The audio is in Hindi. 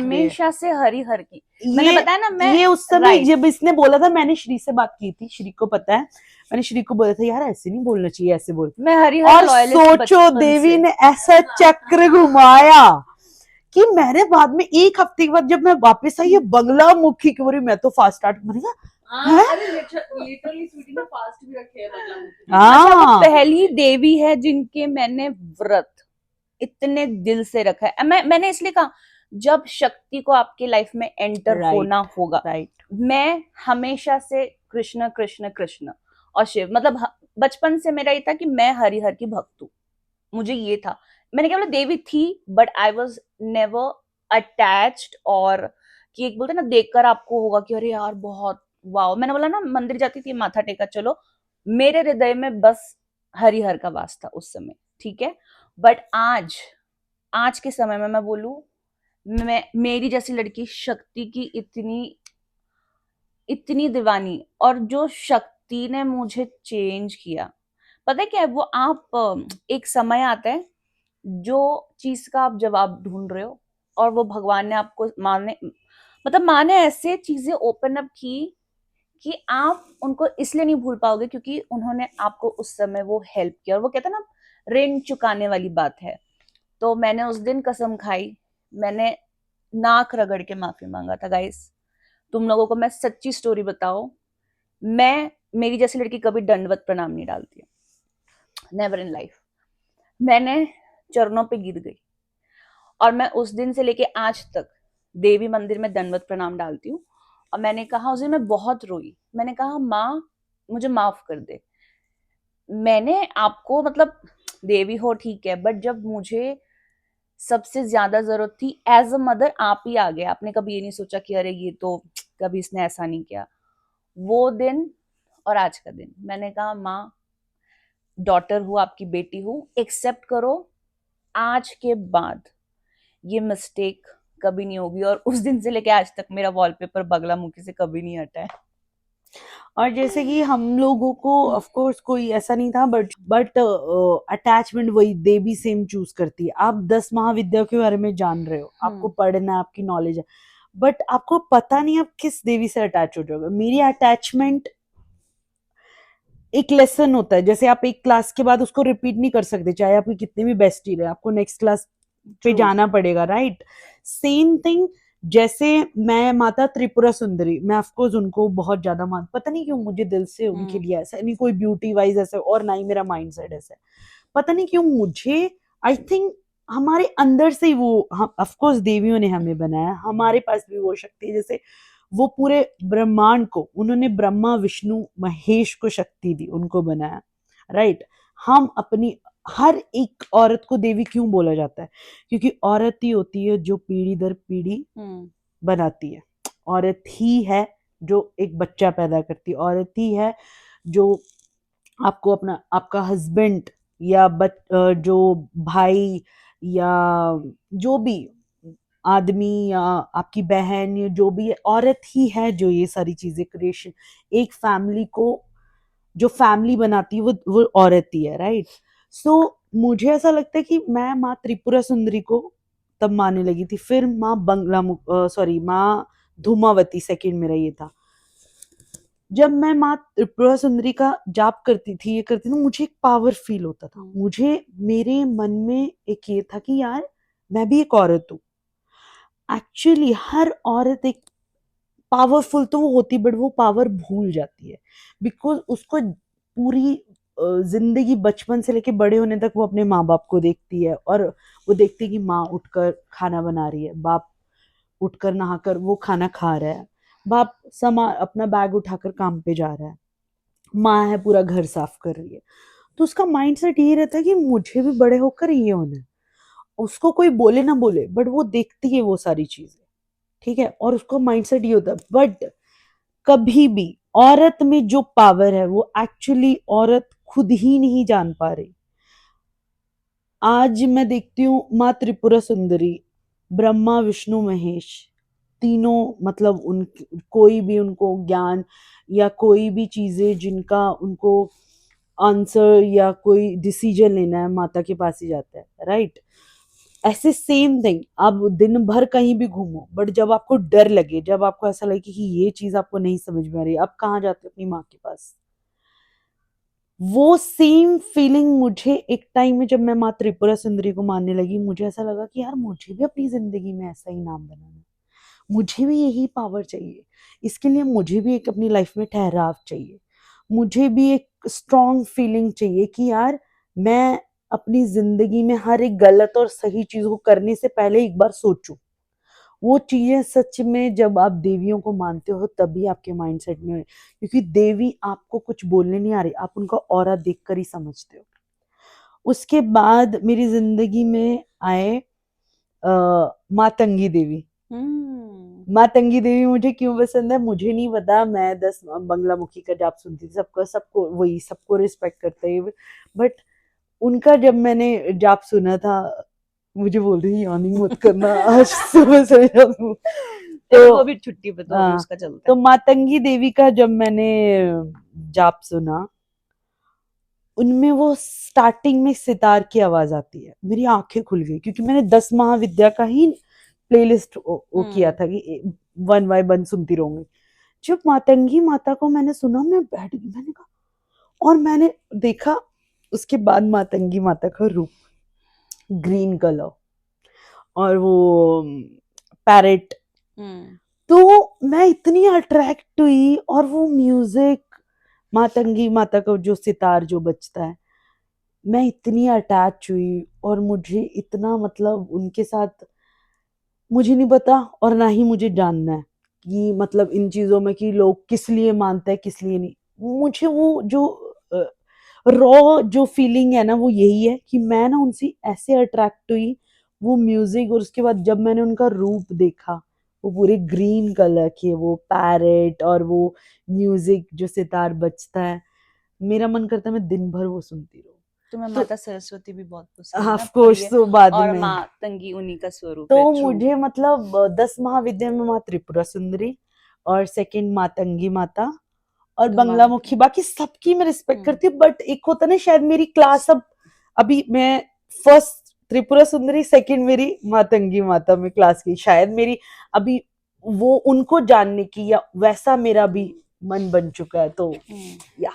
हमेशा से हरी हर की मैंने बताया ना मैं ये उस समय जब इसने बोला था, मैंने श्री से बात की थी, श्री को पता है, मैंने श्री को बोला था यार ऐसे नहीं बोलना चाहिए, ऐसे बोल। मैं हरिहर और लॉयलिस्ट सोचो देवी ने ऐसा चक्र घुमाया कि मैंने बाद में 1 हफ्ते के बाद जब मैं वापस आई, ये बंगला मुखी की बोली, मैं तो फास्ट स्टार्ट मैंने कहा अरे लिटरली स्वीटी ने फास्ट भी रखे हैं बंगला मुखी। अच्छा, वो पहली देवी है जिनके मैंने व्रत इतने दिल से रखा है। मैंने इसलिए कहा जब शक्ति को आपकी लाइफ में एंटर होना होगा, मैं हमेशा से कृष्ण कृष्ण कृष्ण और शिव, मतलब बचपन से मेरा ये था कि मैं हरिहर की भक्त हूँ, मुझे ये था। मैंने क्या बोला, देवी थी but I was never attached, और कि एक बोलते ना देखकर आपको होगा कि अरे यार बहुत वाओ। मैंने बोला ना मंदिर जाती थी माथा टेका, चलो मेरे हृदय में बस हरिहर का वास था उस समय, ठीक है। बट आज के समय में मैं बोलूं, मेरी जैसी लड़की शक्ति की इतनी इतनी दीवानी, और जो शक्ति ने मुझे चेंज किया, पता है क्या है वो, आप एक समय आता है जो चीज का आप जवाब ढूंढ रहे हो, और वो भगवान ने आपको माँ ने ऐसे चीजें ओपन अप की कि आप उनको इसलिए नहीं भूल पाओगे क्योंकि उन्होंने आपको उस समय वो हेल्प किया। और वो कहता है ना, ऋण चुकाने वाली बात है। तो मैंने उस दिन कसम खाई, मैंने नाक रगड़ के माफी मांगा था। गाइस, तुम लोगों को मैं सच्ची स्टोरी बताओ, मेरी जैसी लड़की कभी दंडवत प्रणाम नहीं डालती है, नेवर इन लाइफ। मैंने चरणों पे गिर गई, और मैं उस दिन से लेके आज तक देवी मंदिर में दंडवत प्रणाम डालती हूँ। और मैंने कहा उस दिन मैं बहुत रोई, मैंने कहा माँ मुझे माफ कर दे, मैंने आपको मतलब देवी हो ठीक है, बट जब मुझे सबसे ज्यादा जरूरत थी एज अ मदर, आप ही आ गए। आपने कभी ये नहीं सोचा कि अरे ये तो कभी इसने ऐसा नहीं किया। वो दिन और आज का दिन, मैंने कहा माँ, डॉटर हूँ, आपकी बेटी हूँ, एक्सेप्ट करो, आज के बाद ये मिस्टेक कभी नहीं होगी। और उस दिन से लेके आज तक मेरा वॉलपेपर बगला मुखी से कभी नहीं हटा है। और जैसे कि हम लोगों को ऑफ कोर्स कोई ऐसा नहीं था, बट अटैचमेंट वही देवी सेम चूज करती है। आप 10 महाविद्या के बारे में जान रहे हो, आपको पढ़ना है, आपकी नॉलेज है, बट आपको पता नहीं आप किस देवी से अटैच हो जाओगे। मेरी अटैचमेंट एक लेसन होता है, जैसे आप एक क्लास के बाद उसको रिपीट नहीं कर सकते, चाहे आपकी कितनी भी बेस्टी रहे, आपको नेक्स्ट क्लास पे जाना पड़ेगा, राइट। सेम थिंग, जैसे मैं माता त्रिपुरा सुंदरी, मैं ऑफकोर्स उनको बहुत ज्यादा मान, पता नहीं क्यों मुझे दिल से उनके लिए ऐसा नहीं, कोई ब्यूटी वाइज ऐसा, और ना ही मेरा माइंड सेट ऐसा है, पता नहीं क्यों मुझे, आई थिंक हमारे अंदर से ही वो, ऑफकोर्स देवियों ने हमें बनाया, हमारे पास भी वो शक्ति है। जैसे वो पूरे ब्रह्मांड को उन्होंने ब्रह्मा विष्णु महेश को शक्ति दी, उनको बनाया, राइट। हम अपनी हर एक औरत को देवी क्यों बोला जाता है, क्योंकि औरत ही होती है जो पीढ़ी दर पीढ़ी बनाती है, औरत ही है जो एक बच्चा पैदा करती है, औरत ही है जो आपको अपना, आपका हस्बैंड या जो भाई या जो भी आदमी या आपकी बहन या जो भी है, औरत ही है जो ये सारी चीजें क्रिएशन, एक फैमिली को जो फैमिली बनाती है वो औरत ही है, राइट। सो मुझे ऐसा लगता है कि मैं माँ त्रिपुरा सुंदरी को तब मानने लगी थी, फिर माँ माँ धूमावती सेकंड मेरा ये था। जब मैं माँ त्रिपुरा सुंदरी का जाप करती थी, ये करती थी, मुझे एक पावर फील होता था, मुझे मेरे मन में एक ये था कि यार मैं भी एक औरत हूँ। एक्चुअली हर औरत एक पावरफुल तो वो होती, बट वो पावर भूल जाती है, बिकॉज उसको पूरी जिंदगी बचपन से लेके बड़े होने तक वो अपने माँ बाप को देखती है, और वो देखती है कि माँ उठकर खाना बना रही है, बाप उठकर नहाकर वो खाना खा रहा है, बाप अपना बैग उठाकर काम पे जा रहा है, माँ है पूरा घर साफ कर रही है। तो उसका माइंड सेट ये रहता है कि मुझे भी बड़े होकर ये होना है। उसको कोई बोले ना बोले, बट वो देखती है वो सारी चीजें, ठीक है, और उसको माइंडसेट ये होता है। बट कभी भी औरत में जो पावर है वो एक्चुअली औरत खुद ही नहीं जान पा रही। आज मैं देखती हूँ माँ त्रिपुरा सुंदरी, ब्रह्मा विष्णु महेश तीनों, मतलब उन कोई भी उनको ज्ञान या कोई भी चीजें जिनका उनको आंसर या कोई डिसीजन लेना है, माता के पास ही जाता है, राइट। ऐसे सेम थिंग, आप दिन भर कहीं भी घूमो, बट जब आपको डर लगे, जब आपको ऐसा लगे कि ये चीज आपको नहीं समझ में आ रही, आप कहाँ जाते हो? अपनी माँ के पास। वो सेम फीलिंग मुझे एक टाइम में, जब मैं माँ त्रिपुरा सुंदरी को मानने लगी, मुझे ऐसा लगा कि यार मुझे भी अपनी जिंदगी में ऐसा ही नाम बनाना है, मुझे भी यही पावर चाहिए, इसके लिए मुझे भी एक अपनी लाइफ में ठहराव चाहिए, मुझे भी एक स्ट्रॉन्ग फीलिंग चाहिए कि यार मैं अपनी जिंदगी में हर एक गलत और सही चीज को करने से पहले एक बार सोचूं। वो चीजें सच में जब आप देवियों को मानते हो तभी आपके माइंडसेट में है, क्योंकि देवी आपको कुछ बोलने नहीं आ रही, आप उनका ऑरा देखकर ही समझते हो। उसके बाद मेरी जिंदगी में आए मातंगी देवी। मातंगी देवी मुझे क्यों पसंद है मुझे नहीं पता, मैं 10 बंगलामुखी का जाप सुनती थी, सबको सबको वही सबको रिस्पेक्ट करते हैं, बट उनका जब मैंने जाप सुना था, मुझे बोल रही यानी मत करना आज सुबह से जादू। तो भी छुट्टी पे तो अभी हाँ, उसका चलता तो है। मातंगी देवी का जब मैंने जाप सुना, उनमें वो स्टार्टिंग में सितार की आवाज आती है, मेरी आंखें खुल गई, क्योंकि मैंने 10 महाविद्या का ही प्लेलिस्ट वो किया था कि 1 बाय 1 सुनती रहूंगी। जब मातंगी माता को मैंने सुना, मैं बैठ गई, मैंने कहा, और मैंने देखा उसके बाद मातंगी माता का रूप, ग्रीन कलर और वो पैरेट, तो मैं इतनी अट्रैक्ट हुई, और वो म्यूजिक, मातंगी माता का जो सितार जो बजता है, मैं इतनी अटैच हुई, और मुझे इतना मतलब उनके साथ, मुझे नहीं पता और ना ही मुझे जानना है कि मतलब इन चीजों में कि लोग किस लिए मानते हैं किस लिए नहीं। मुझे वो जो रॉ जो फीलिंग है ना, वो यही है कि मैं ना उनसे ऐसे अट्रैक्ट हुई, वो म्यूजिक, और उसके बाद जब मैंने उनका रूप देखा, वो पूरे ग्रीन कलर के, वो पैरेट और वो म्यूजिक जो सितार बजता है, मेरा मन करता है मैं दिन भर वो सुनती रहूं। तुम्हें तो माता सरस्वती भी बहुत पसंद है ना, ऑफ कोर्स, प्रिय, तो बाद और में मातंगी उन्हीं का स्वरूप तो है। true। मुझे मतलब 10 महाविद्या में माँ त्रिपुरा सुंदरी, और सेकंड मातंगी माता, और तो बंगलामुखी, बाकी सबकी मैं रिस्पेक्ट करती हूँ, बट एक होता ना, शायद मेरी क्लास अब, अभी मैं फर्स्ट त्रिपुरा सुंदरी, सेकंड मेरी मातंगी माता में क्लास की, शायद मेरी अभी वो उनको जानने की या वैसा मेरा भी मन बन चुका है, तो या